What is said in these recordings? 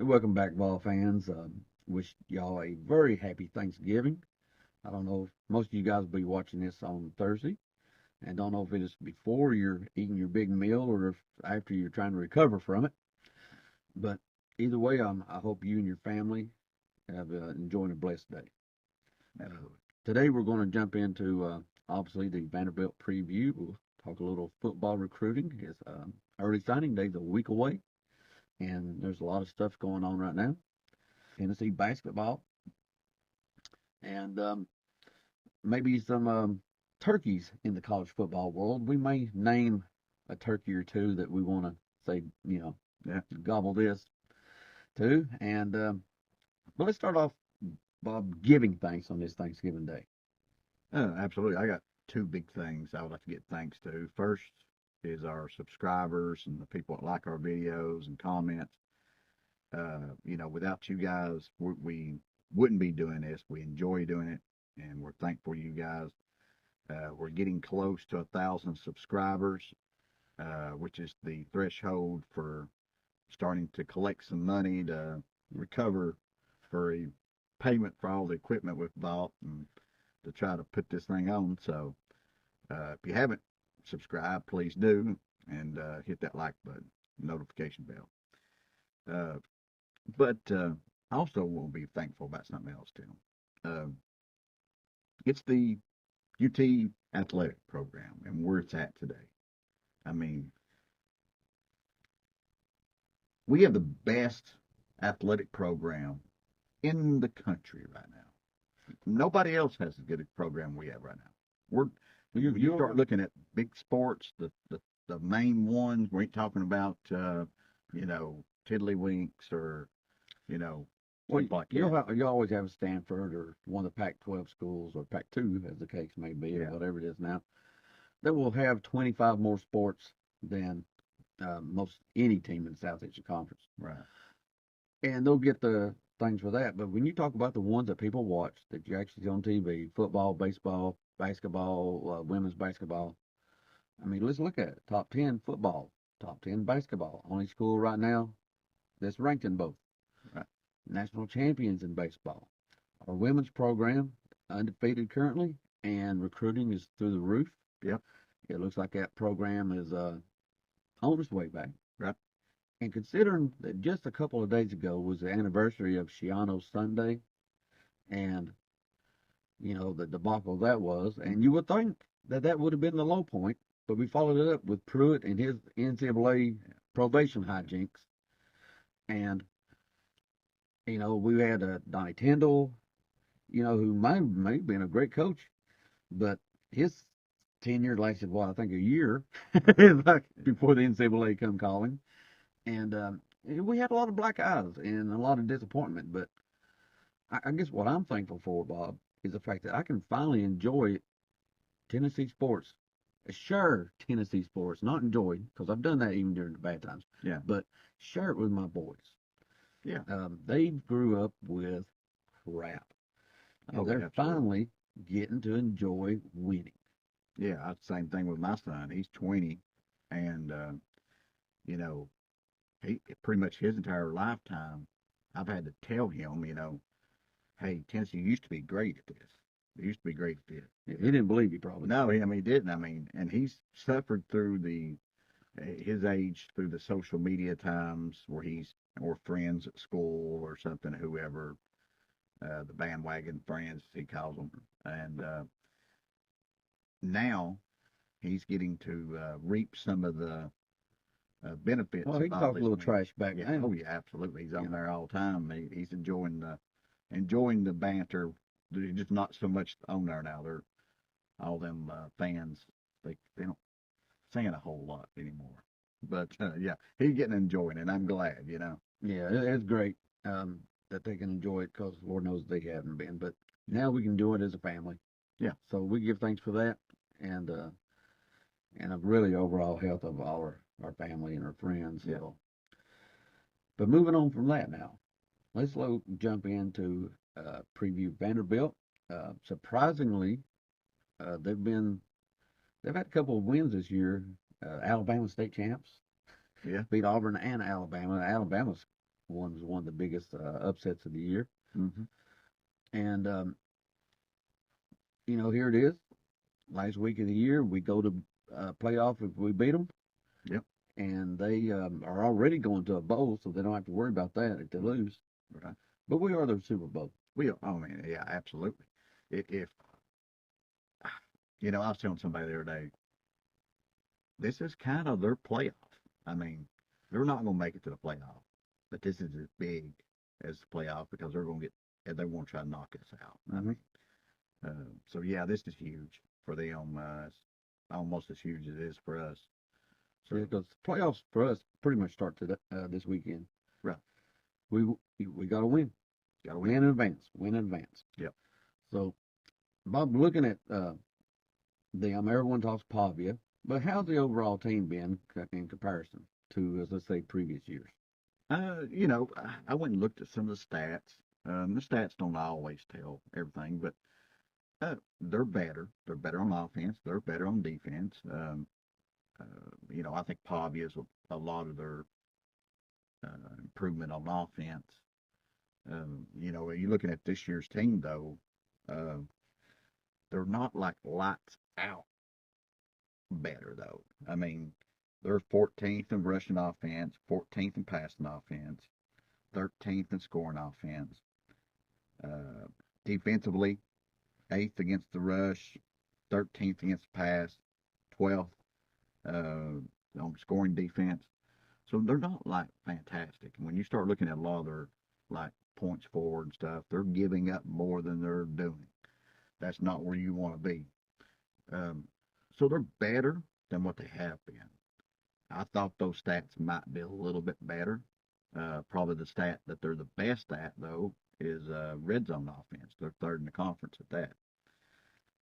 Welcome back, ball fans. Wish y'all a very happy Thanksgiving. I don't know if most of you guys will be watching this on Thursday, and don't know if it is before you're eating your big meal or if after you're trying to recover from it. But either way, I hope you and your family have enjoyed a blessed day. Uh, Today we're going to jump into obviously the Vanderbilt preview. We'll talk a little football recruiting. It's early signing day's a week away, and there's a lot of stuff going on right now. Tennessee basketball, and maybe some turkeys in the college football world. We may name a turkey or two that we want to say, Yeah, gobble this too. And but let's start off, Bob, giving thanks on this Thanksgiving Day. absolutely. I got two big things I would like to get thanks to. First is our subscribers and the people that like our videos and comment. Without you guys, we wouldn't be doing this. We enjoy doing it, and we're thankful you guys. We're getting close to 1,000 subscribers, which is the threshold for starting to collect some money to recover for a payment for all the equipment we've bought and to try to put this thing on. So if you haven't subscribed, please do and hit that like button, notification bell. Uh, but also, we'll be thankful about something else, Tim. Uh, it's the UT athletic program and where it's at today. I mean, we have the best athletic program in the country right now. Nobody else has as good a program we have right now. We're you start looking at big sports, the main ones. We ain't talking about tiddlywinks or you know Well, stuff like that. you always have Stanford or one of the Pac-12 schools or Pac-2, as the case may be, or Yeah, whatever it is now, that will have 25 more sports than most any team in the Southeastern Conference. right. And they'll get the things for that. But when you talk about the ones that people watch that you actually see on TV, football, baseball, basketball, women's basketball, I mean, let's look at it. Top 10 football, top 10 basketball. Only school right now that's ranked in both. Right. National champions in baseball. Our women's program, undefeated currently, and recruiting is through the roof. Yep. It looks like that program is on its way back. Right. And considering that just a couple of days ago was the anniversary of Shiano's Sunday and, the debacle that was, and you would think that that would have been the low point, but we followed it up with Pruitt and his NCAA probation hijinks. And, we had Donnie Tyndall, who may have been a great coach, but his tenure lasted, I think a year before the NCAA come calling. And we had a lot of black eyes and a lot of disappointment. But I guess what I'm thankful for, Bob, is the fact that I can finally enjoy Tennessee sports. Share Tennessee sports, not enjoy, because I've done that even during the bad times, Yeah. but share it with my boys. Yeah. They grew up with crap, and Oh, they're absolutely. finally getting to enjoy winning. Yeah. Same thing with my son. He's 20, and you know, he pretty much his entire lifetime, I've had to tell him, hey, Tennessee used to be great at this. They used to be great at this. He didn't believe you, probably. No, he didn't. And he's suffered through his age through the social media times where he's or friends at school or something, whoever, the bandwagon friends he calls them, and now he's getting to reap some of the benefits Well, he of can all talk a this little winning. trash back Yeah, then. oh yeah, absolutely. He's on Yeah. there all the time. He's enjoying the banter. They're just not so much on there now. They're all them fans. They don't sing a whole lot anymore. But yeah, he's getting enjoying it. I'm glad. Yeah, it's great that they can enjoy it because Lord knows they haven't been. But now we can do it as a family. Yeah, So we give thanks for that and a really overall health of our family and our friends. yeah. So, but moving on from that now, let's jump into preview Vanderbilt. Surprisingly, uh, they've been they've had a couple of wins this year. Alabama state champs Yeah. beat Auburn and Alabama. Alabama's was one of the biggest upsets of the year. Mm-hmm. And here it is, last week of the year. We go to playoff if we beat them, Yep. and they are already going to a bowl, so they don't have to worry about that if they lose. Right. But we are their Super Bowl. Oh man, yeah, absolutely. If I was telling somebody the other day, this is kind of their playoff. I mean, they're not going to make it to the playoff, but this is as big as the playoff because they're going to get, they want to try to knock us out. I Mm-hmm. mean, so yeah, this is huge for them. It's almost as huge as it is for us. So, Yeah, because playoffs for us pretty much start to this weekend. right, We got to win. got to Win win. in advance. Win in advance. Yep. So, Bob, looking at them, everyone talks Pavia, but how's the overall team been in comparison to, as let's say, previous years? I went and looked at some of the stats. The stats don't always tell everything, but they're better. They're better on offense. They're better on defense. I think Pavia is a lot of their improvement on offense. You're looking at this year's team, though, uh, they're not like lights out better, though. I mean, they're 14th in rushing offense, 14th in passing offense, 13th in scoring offense. Uh, Defensively, 8th against the rush, 13th against the pass, 12th on scoring defense. So they're not like fantastic. When you start looking at a lot of their like points forward and stuff, they're giving up more than they're doing. That's not where you want to be. Um, so they're better than what they have been. I thought those stats might be a little bit better. Probably the stat that they're the best at, though, is red zone offense. They're third in the conference at that.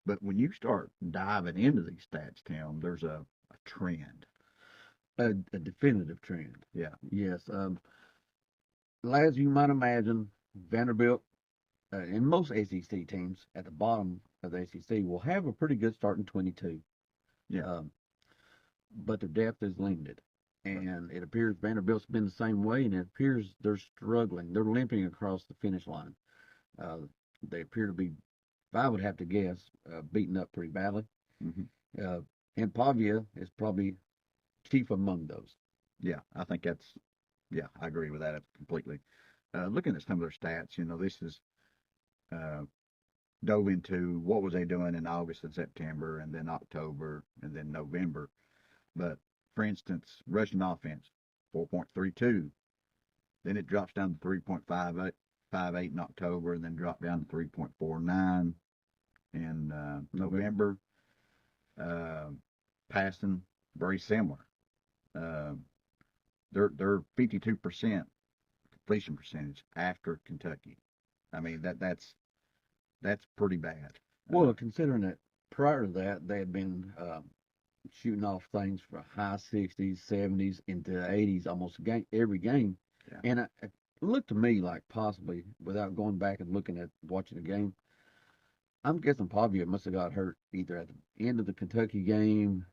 But when you start diving into these stats, Tim, there's a trend. A definitive trend. Yeah. Yes. As you might imagine, Vanderbilt and most ACC teams at the bottom of the ACC will have a pretty good start in 22. Yeah. But their depth is limited. And it appears Vanderbilt's been the same way, and it appears they're struggling. They're limping across the finish line. They appear to be, if I would have to guess, beaten up pretty badly. Mm-hmm. And Pavia is probably chief among those. Yeah, I think I agree with that completely. Looking at some of their stats, this is uh, dove into what was they doing in August and September, and then October, and then November. But for instance, rushing offense, 4.32. Then it drops down to 3.58 in October, and then dropped down to 3.49 in November. Passing, very similar. Uh, they're 52% completion percentage after Kentucky. I mean that's pretty bad. Well, considering that prior to that, they had been shooting off things for high 60s, 70s, into the 80s almost every game. Yeah. And it looked to me like possibly, without going back and looking at watching the game, I'm guessing Pavia must have got hurt either at the end of the Kentucky game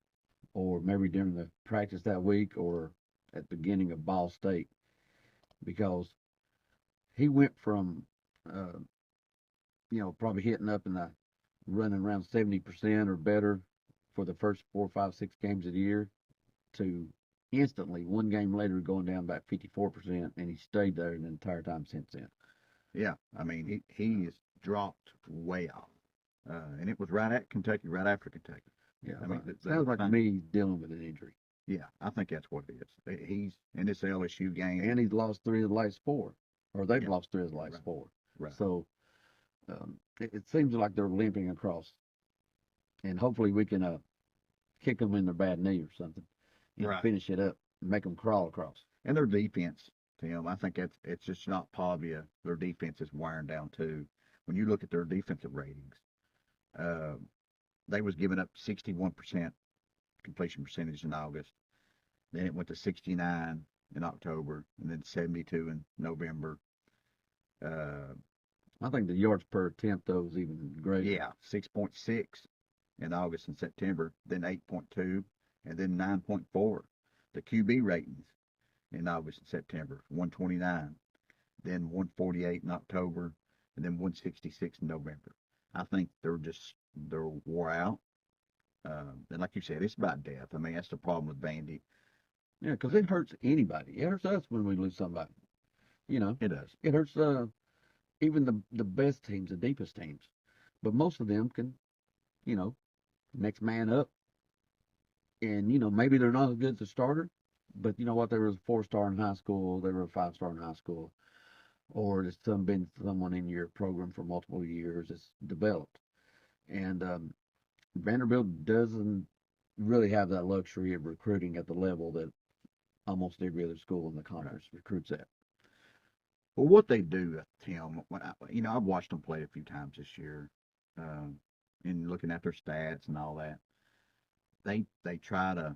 or maybe during the practice that week or at the beginning of Ball State, because he went from, uh, probably hitting up in the running around 70% or better for the first 4, 5, 6 games of the year to instantly one game later going down about 54%, and he stayed there the entire time since then. Yeah, I mean he has dropped way off, and it was right at Kentucky, right after Kentucky. Yeah, I mean, sounds like to me he's dealing with an injury. Yeah, I think that's what it is. He's in this LSU game, And he's lost 3 of the last 4, or they've lost 3 of the last right. 4. Right. So it seems like they're limping across, and hopefully we can kick them in their bad knee or something and Right. finish it up and make them crawl across. And their defense, Tim, I think it's just not Pavia. Their defense is wearing down too. When you look at their defensive ratings, uh, they was giving up 61% completion percentage in August. Then it went to 69 in October, and then 72 in November. I think the yards per attempt though is even greater. Yeah, 6.6 in August and September, then 8.2, and then 9.4. The QB ratings, in August and September, 129, then 148 in October, and then 166 in November. I think they're wore out. And like you said, it's about death. I mean, that's the problem with Vandy. Yeah, because it hurts anybody. It hurts us when we lose somebody. You know, It does. it hurts even the best teams, the deepest teams. But most of them can, you know, next man up. And, maybe they're not as good as a starter, but you know what? They were a 4-star in high school. They were a 5-star in high school. Or it's been someone in your program for multiple years. It's developed. And Vanderbilt doesn't really have that luxury of recruiting at the level that almost every other school in the conference recruits at. Well, what they do, Tim, I've watched them play a few times this year, and looking at their stats and all that. They try to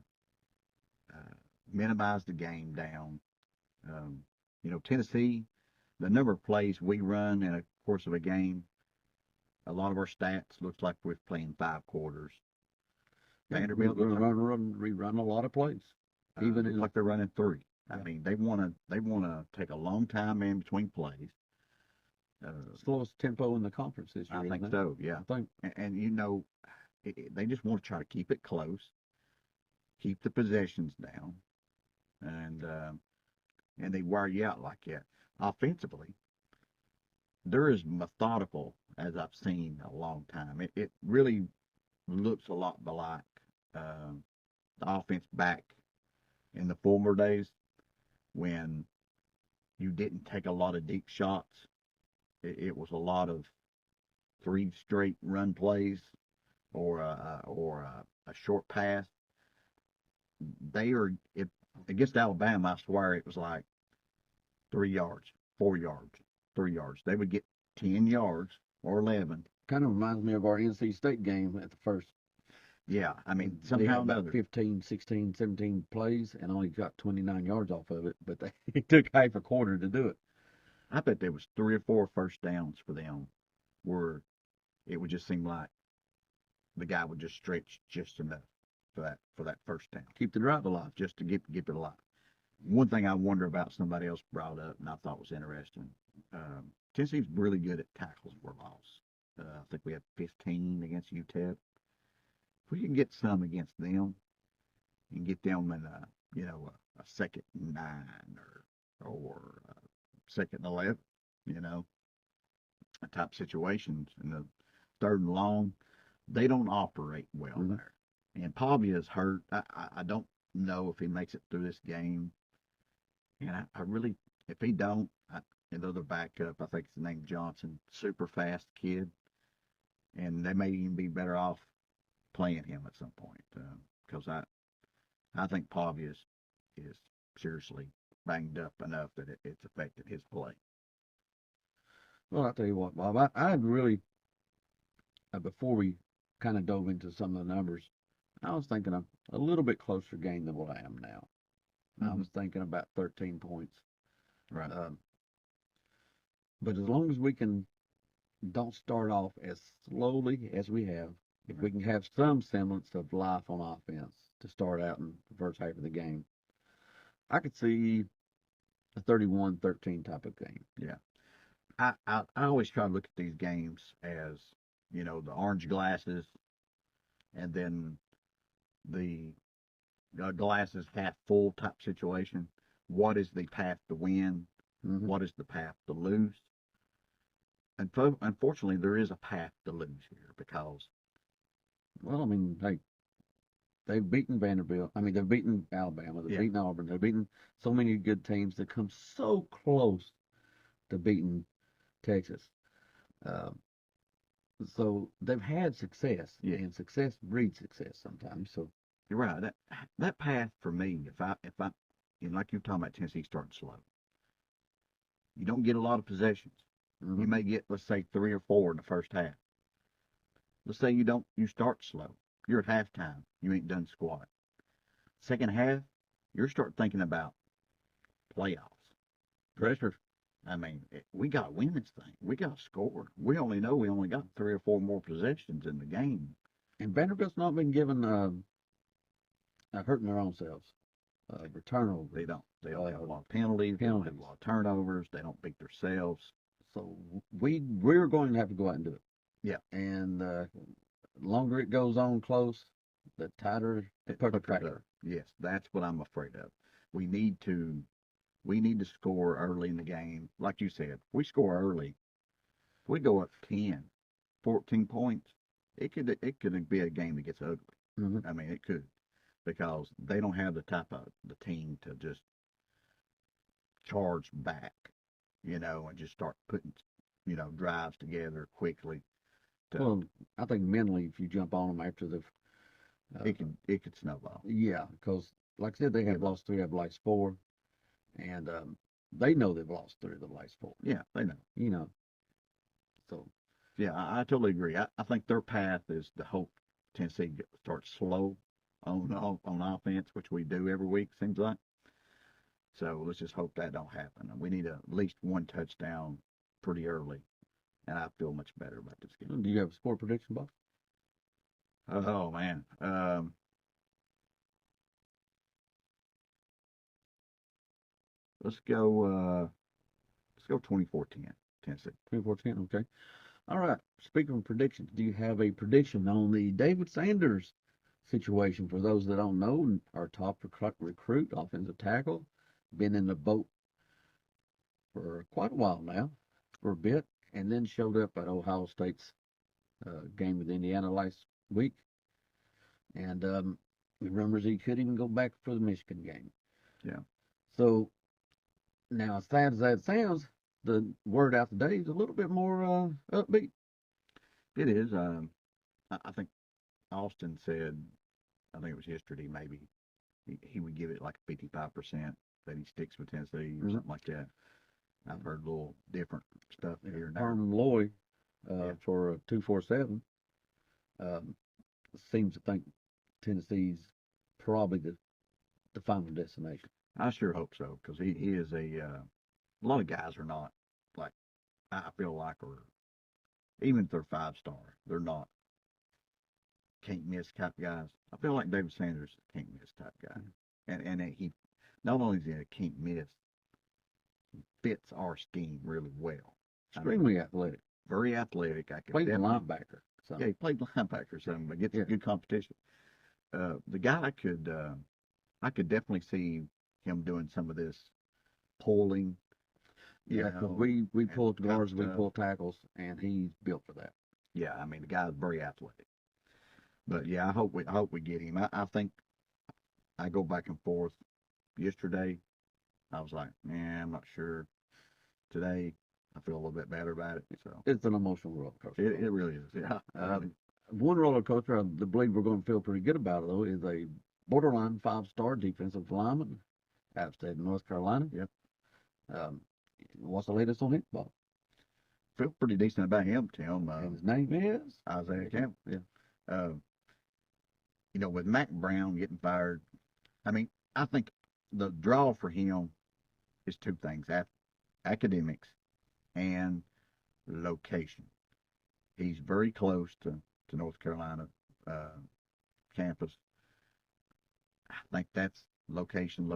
minimize the game down. Um, Tennessee, the number of plays we run in a course of a game, a lot of our stats looks like we're playing 5 quarters. Yeah, Vanderbilt we run a lot of plays, even looks in like they're running 3. I yeah, mean, they wanna take a long time in between plays. slowest tempo in the conference this year, I think isn't it? so, yeah. I think. And they just want to try to keep it close, keep the possessions down, and they wear you out like that. Offensively, they're as methodical as I've seen in a long time. It really looks a lot like the offense back in the former days when you didn't take a lot of deep shots. It was a lot of 3 straight run plays or a short pass. They are it against Alabama. I swear it was like 3 yards, 4 yards, 3 yards. They would get 10 yards or 11. Kind of reminds me of our NC State game at the first. Yeah, I mean They had somehow or about another. 15, 16, 17 plays and only got 29 yards off of it, but it took half a quarter to do it. I bet there was 3 or 4 first downs for them where it would just seem like the guy would just stretch just enough for that first down, Keep the drive alive. just to keep it alive. One thing I wonder about, somebody else brought up, and I thought was interesting. Tennessee's really good at tackles for loss. I think we had 15 against UTEP. If we can get some against them and get them in a 2nd and 9 or second and 11, type situations in the 3rd and long, they don't operate well Mhm. there. And Pavia is hurt. I don't know if he makes it through this game. And I really, if he don't, another backup, I think his name Johnson, super fast kid, and they may even be better off playing him at some point because I think Pavia is seriously banged up enough that it's affected his play. Well, I'll tell you what, Bob, I really, before we kind of dove into some of the numbers, I was thinking a little bit closer game than what I am now. I Mm-hmm. was thinking about 13 points. Right. But as long as we don't start off as slowly as we have, if we can have some semblance of life on offense to start out in the first half of the game, I could see a 31-13 type of game. Yeah. I always try to look at these games as, the orange glasses and then the glasses half full type situation. What is the path to win? Mm-hmm. What is the path to lose? And unfortunately, there is a path to lose here because Well, I mean, hey, they've beaten Vanderbilt. I mean, they've beaten Alabama. They've yeah, beaten Auburn. They've beaten so many good teams that come so close to beating Texas. Uh, so they've had success, yeah, and success breeds success sometimes. So you're right. That path for me, if I like you're talking about Tennessee starting slow, you don't get a lot of possessions. mm-hmm. You may get, let's say, 3 or 4 in the first half. Let's say you start slow. You're at halftime. You ain't done squat. Second half, you start thinking about playoffs. Pressure. I mean, we got to win this thing. We got to score. We only know we only got 3 or 4 more possessions in the game. And Vanderbilt's not been given hurting their own selves. turnovers. They don't have a lot of penalties. They don't have a lot of turnovers. They don't beat themselves. So we're going to have to go out and do it. Yeah. And the longer it goes on close, the tighter the perpetrator. Yes, that's what I'm afraid of. We need to score early in the game. Like you said, if we score early, if we go up 10, 14 points, it could be a game that gets ugly. Mm-hmm. I mean, it could, because they don't have the type of the team to just charge back, and just start putting, drives together quickly. Well, I think mentally, if you jump on them after the, it could snowball. Yeah, because like I said, they have lost 3 of the last 4, and they know they've lost 3 of the last 4. Yeah, they know. So. Yeah, I totally agree. I think their path is to hope Tennessee starts slow on offense, which we do every week, seems like. So let's just hope that don't happen. We need at least 1 touchdown pretty early, and I feel much better about this game. Do you have a score prediction, Bob? Oh man, let's go 24-10, Tennessee. 24-10, okay. All right. Speaking of predictions, do you have a prediction on the David Sanders situation? For those that don't know, our top recruit, offensive tackle, been in the boat for quite a while now, for a bit, and then showed up at Ohio State's game with Indiana last week. And rumors he could even go back for the Michigan game. Yeah. So now, as sad as that sounds, the word out today is a little bit more upbeat. It is. I think Austin said, I think it was yesterday, maybe he would give it like 55% that he sticks with Tennessee or something like that. I've heard a little different stuff here and there. Herman Lloyd for 247 seems to think Tennessee's probably the final destination. I sure hope so, because he is a lot of guys are not, like, I feel like, or even if they're 5-star, they're not can't miss type guys. I feel like David Sanders is a can't miss type guy. And he, not only is he a can't miss, he fits our scheme really well. Extremely athletic. Very athletic. Played linebacker. So. Yeah, he played linebacker, something, but gets good competition. The guy I could definitely see him doing some of this pulling. Yeah, we pull guards, we pull tackles, and he's built for that. Yeah, I mean, the guy's very athletic. But yeah, I hope we get him. I think I go back and forth. Yesterday, I was like, man, I'm not sure. Today, I feel a little bit better about it. So it's an emotional roller coaster. It really is. Yeah. One roller coaster I believe we're going to feel pretty good about, though, is a borderline 5-star defensive lineman out of state of North Carolina. Yep. What's the latest on him, Bob? Feel pretty decent about him, Tim. And his name is Isaiah Campbell. Yeah. With Mac Brown getting fired, I mean, I think the draw for him is 2 things: academics and location. He's very close to North Carolina campus. I think that's location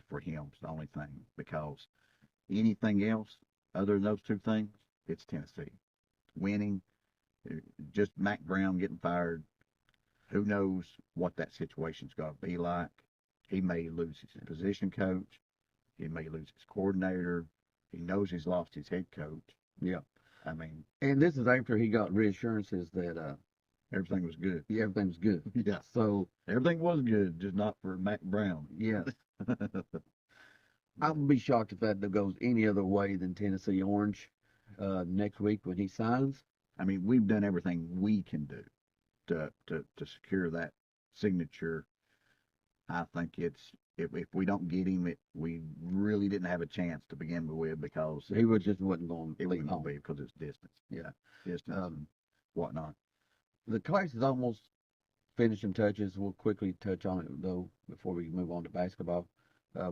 for him is the only thing, because anything else other than those 2 things, it's Tennessee. Winning, just Mac Brown getting fired, who knows what that situation's going to be like. He may lose his position coach. He may lose his coordinator. He knows he's lost his head coach. Yeah. I mean. And this is after he got reassurances that everything was good. Yeah, everything was good. Yeah. So everything was good, just not for Mac Brown. Yeah. I would be shocked if that goes any other way than Tennessee Orange next week when he signs. I mean, we've done everything we can do to secure that signature. I think if we don't get him, we really didn't have a chance to begin with, because he just wasn't going to leave home because it's distance. Yeah, distance and whatnot. The class is almost finishing touches. We'll quickly touch on it though before we move on to basketball.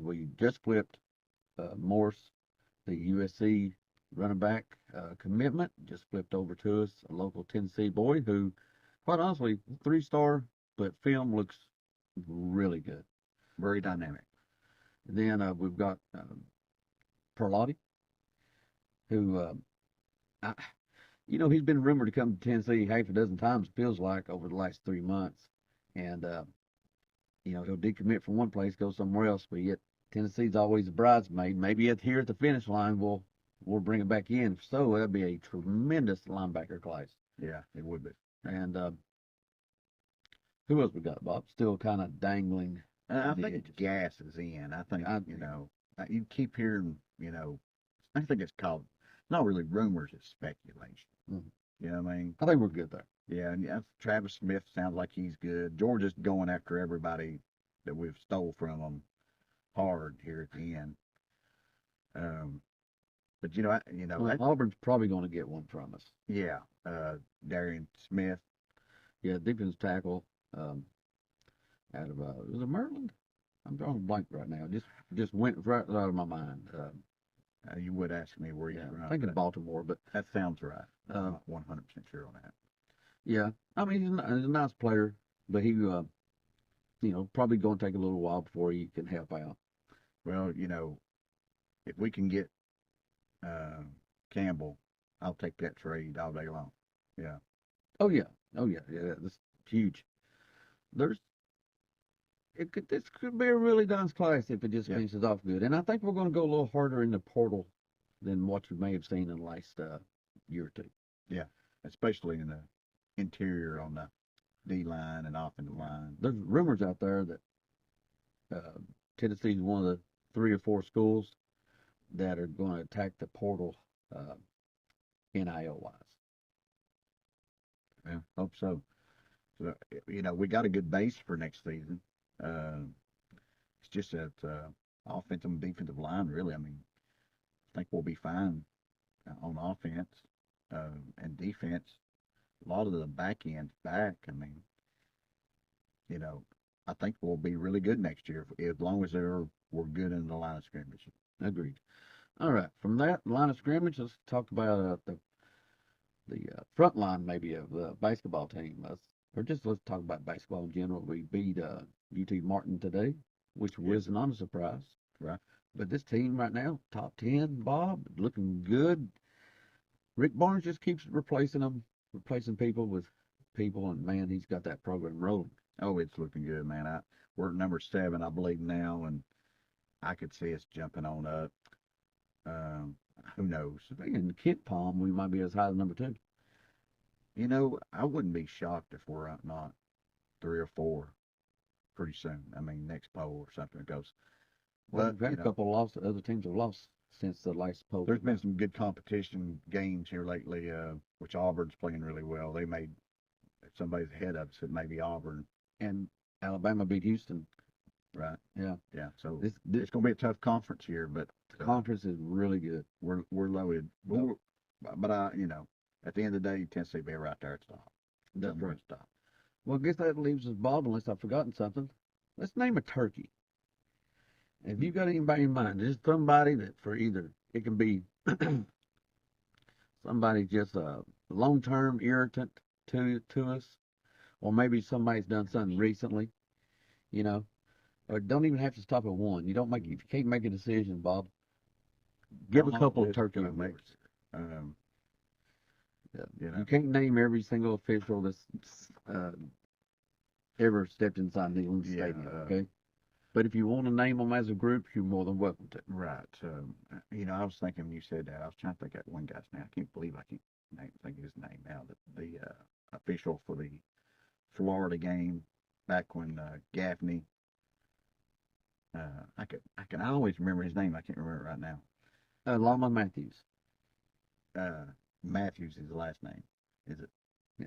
We just flipped Morse, the USC running back commitment, just flipped over to us, a local Tennessee boy who, quite honestly, 3-star, but film looks really good. Very dynamic. Then we've got Perlotti, who, I, he's been rumored to come to Tennessee half a dozen times, it feels like, over the last 3 months. And, he'll decommit from one place, go somewhere else, but yet Tennessee's always a bridesmaid. Maybe here at the finish line, we'll bring it back in. If so, that'd be a tremendous linebacker class. Yeah, it would be. And who else we got, Bob? Still kind of dangling. I the think edges. gas is in. I think, I- you keep hearing, I think it's called, not really rumors, it's speculation. Mhm. You know what I mean? I think we're good there. Yeah, and Travis Smith sounds like he's good. Georgia's going after everybody that we've stole from them hard here at the end. But Well, Auburn's probably going to get one from us. yeah, Darian Smith. Yeah, defense tackle out of was it Maryland? I'm drawing a blank right now. Just went right out of my mind. You would ask me where he's Yeah, from. I'm thinking Baltimore, but That sounds right. I'm Uh, not 100% sure on that. yeah, I mean he's a nice player, but he probably going to take a little while before he can help out. Well, if we can get Campbell, I'll take that trade all day long. Yeah. Oh yeah, yeah. That's huge. There's this could be a really nice class if it just Yeah. finishes off good. And I think we're going to go a little harder in the portal than what you may have seen in the last year or two. Yeah. Especially in the interior on the D line and offensive line. There's rumors out there that Tennessee's one of the 3 or 4 schools that are going to attack the portal NIL wise. Yeah. Hope so. So, we got a good base for next season. It's just that offensive and defensive line, really. I mean, I think we'll be fine on offense and defense. A lot of the back end's back. I mean, I think we'll be really good next year as long as we're good in the line of scrimmage. Agreed. All right. From that line of scrimmage, let's talk about the front line maybe of the basketball team. Let's talk about basketball in general. We beat UT Martin today, which was not a surprise. Right. But this team right now, top 10, Bob, looking good. Rick Barnes just keeps replacing people with people, and man, he's got that program rolling. Oh, it's looking good, man. We're at number 7, I believe now, and I could see us jumping on up. Who knows? In Kent Palm, we might be as high as number 2. I wouldn't be shocked if we're not 3 or 4 pretty soon. I mean, next poll or something goes. Well, But, we've had a couple of losses. Other teams have lost since the last poll. there's been some good competition games here lately, which Auburn's playing really well. They made somebody's ahead of us. It may be Auburn, And Alabama beat Houston. right? Yeah. Yeah. So This it's going to be a tough conference here, but conference is really good. we're loaded. But at the end of the day, Tennessee be right there at the top. That's Somewhere right. at the top. Well, I guess that leaves us, Bob, unless I've forgotten something. Let's name a turkey. If you've got anybody in mind, just somebody that for either, it can be somebody just a long-term irritant to us, or maybe somebody's done something recently, or don't even have to stop at one. If you can't make a decision, Bob, give a couple of turkey gonna make. awards. Yeah. You can't name every single official that's ever stepped inside Neyland Stadium, okay? But if you want to name them as a group, you're more than welcome to. Right. I was thinking when you said that, I was trying to think of that one guy's name. I can't believe I can't think of his name now. The official for the Florida game back when Gaffney. I always remember his name. I can't remember it right now. Lama Matthews. Matthews is the last name. Is it? Yeah.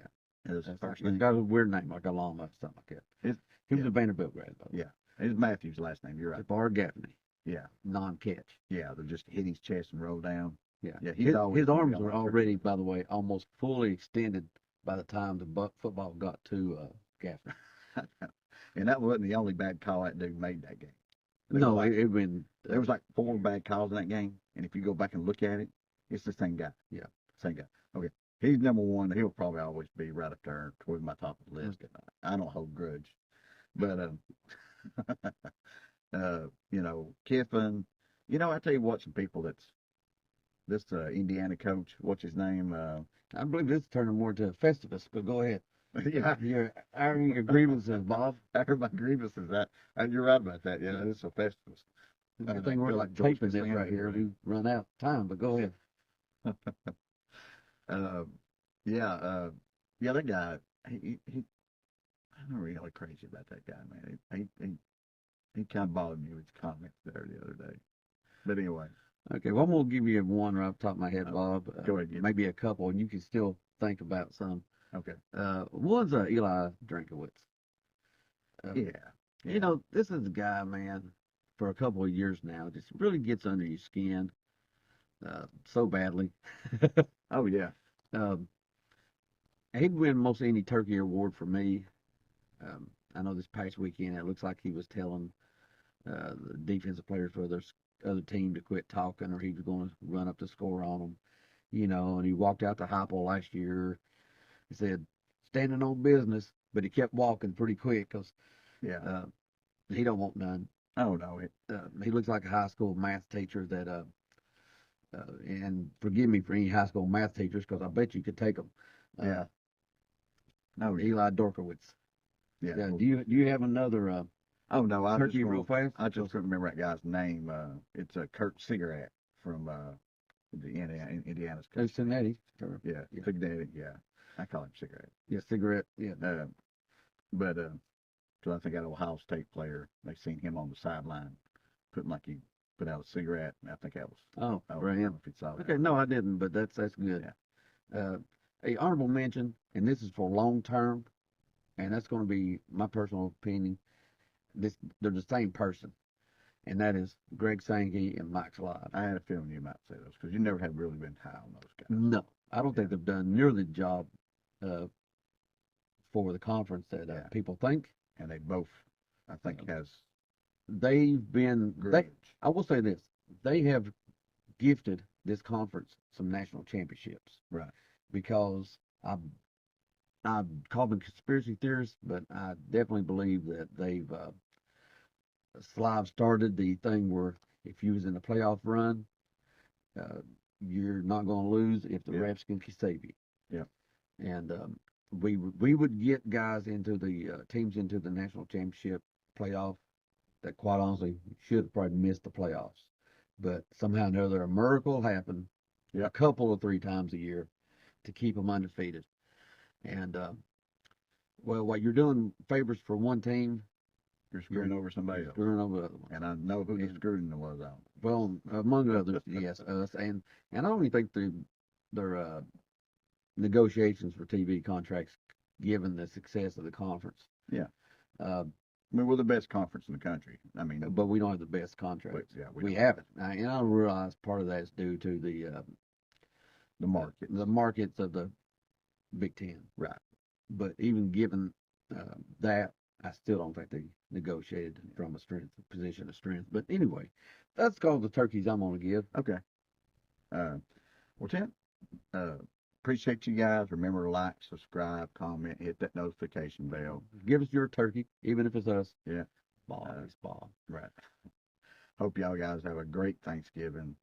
Is the first He's name? got a weird name, like a llama or something like that. He was a Vanderbilt grad, by the way. Yeah. It's Matthews' last name. You're right. Bar Gaffney. Yeah. Non-catch. Yeah. They'll just hit his chest and roll down. Yeah. Yeah. His arms were already, by the way, almost fully extended by the time the football got to Gaffney. And that wasn't the only bad call that dude made that game. No, There was like 4 bad calls in that game, and if you go back and look at it, it's the same guy. Yeah. Same guy. Okay. He's number 1. He'll probably always be right up there toward my top of the list. I don't hold grudge. But You know, Kiffin. You know, I tell you what, some people this Indiana coach, what's his name? I believe this is turning more into a Festivus, but go ahead. Yeah, You're airing your grievances, Bob. I heard my grievances that. You're right about that. Yeah, it's a festival. Good thing we're feel like George taping this Costanza right here. today. We run out of time, but go ahead. Uh, yeah, yeah, that guy. He I'm really crazy about that guy, man. He kind of bothered me with his comments there the other day. But anyway, Okay, well, I'm gonna give you one right off the top of my head, uh, Bob. go ahead. Get Maybe a couple, and you can still think about some. Okay. One's Eli Drinkowitz. Yeah. You Yeah. know, this is a guy, man, for a couple of years now, just really gets under your skin so badly. Oh yeah. um, he'd win most any turkey award for me. I know this past weekend it looks like he was telling the defensive players for their other team to quit talking, or he was going to run up the score on them. You know, and he walked out to Heupel last year. He said, "Standing on business," but he kept walking pretty quick because Yeah. uh, he don't want none. Oh no. He looks like a high school math teacher that, and forgive me for any high school math teachers because I bet you could take them. Yeah. No. Yeah. Eli Dorkowitz. Yeah. Yeah. Well, Do you have another oh no. turkey real fast? I just couldn't remember that guy's name. It's a Kurt Cigarette from the Indiana's coach. Cincinnati. Yeah. Yeah. Cigarette. Yeah. I call him Cigarette. Yeah. Cigarette. Yeah. But because I think that Ohio State player, they seen him on the sideline putting like he put out a cigarette. And I think that was. Oh, I for don't know him. if he saw that. Okay. No, I didn't, but that's good. A honorable mention, and this is for long term, and that's going to be my personal opinion. They're the same person, and that is Greg Sankey and Mike Slide. I had a feeling you might say those because you never have really been high on those guys. No, I don't think they've done nearly the job uh, for the conference that Yeah. people think. And they both, I think, has They've been. great. I will say this: they have gifted this conference some national championships. Right. Because I call them conspiracy theorists, but I definitely believe that they've Slive started the thing where if you was in a playoff run, uh, you're not going to lose if the Yeah. refs can save you. Yeah. And we would get guys into the teams into the national championship playoff that quite honestly should have probably missed the playoffs, but somehow or another a miracle happened Yeah. a couple of 3 times a year to keep them undefeated. And well, while you're doing favors for one team, You're screwing over somebody else. screwing over the other one. And I know who the And- screwing was on. Well, among others, yes, us, and I don't even think their negotiations for TV contracts, given the success of the conference. Yeah. Uh, I mean, we're the best conference in the country. I mean, but we don't have the best contracts. yeah, We don't. haven't, and I realize part of that is due to The market. the markets of the Big Ten. Right. But even given that, I still don't think they negotiated from a position of strength. But anyway, that's called the turkeys I'm going to give. Okay. Well, Tim, appreciate you guys. Remember to like, subscribe, comment, hit that notification bell. Give us your turkey, even if it's us. Yeah. Bob. Bob. Right. Hope y'all guys have a great Thanksgiving.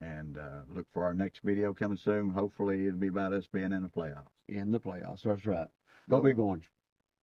And look for our next video coming soon. Hopefully, it'll be about us being in the playoffs. In the playoffs. That's right. Go Big Orange.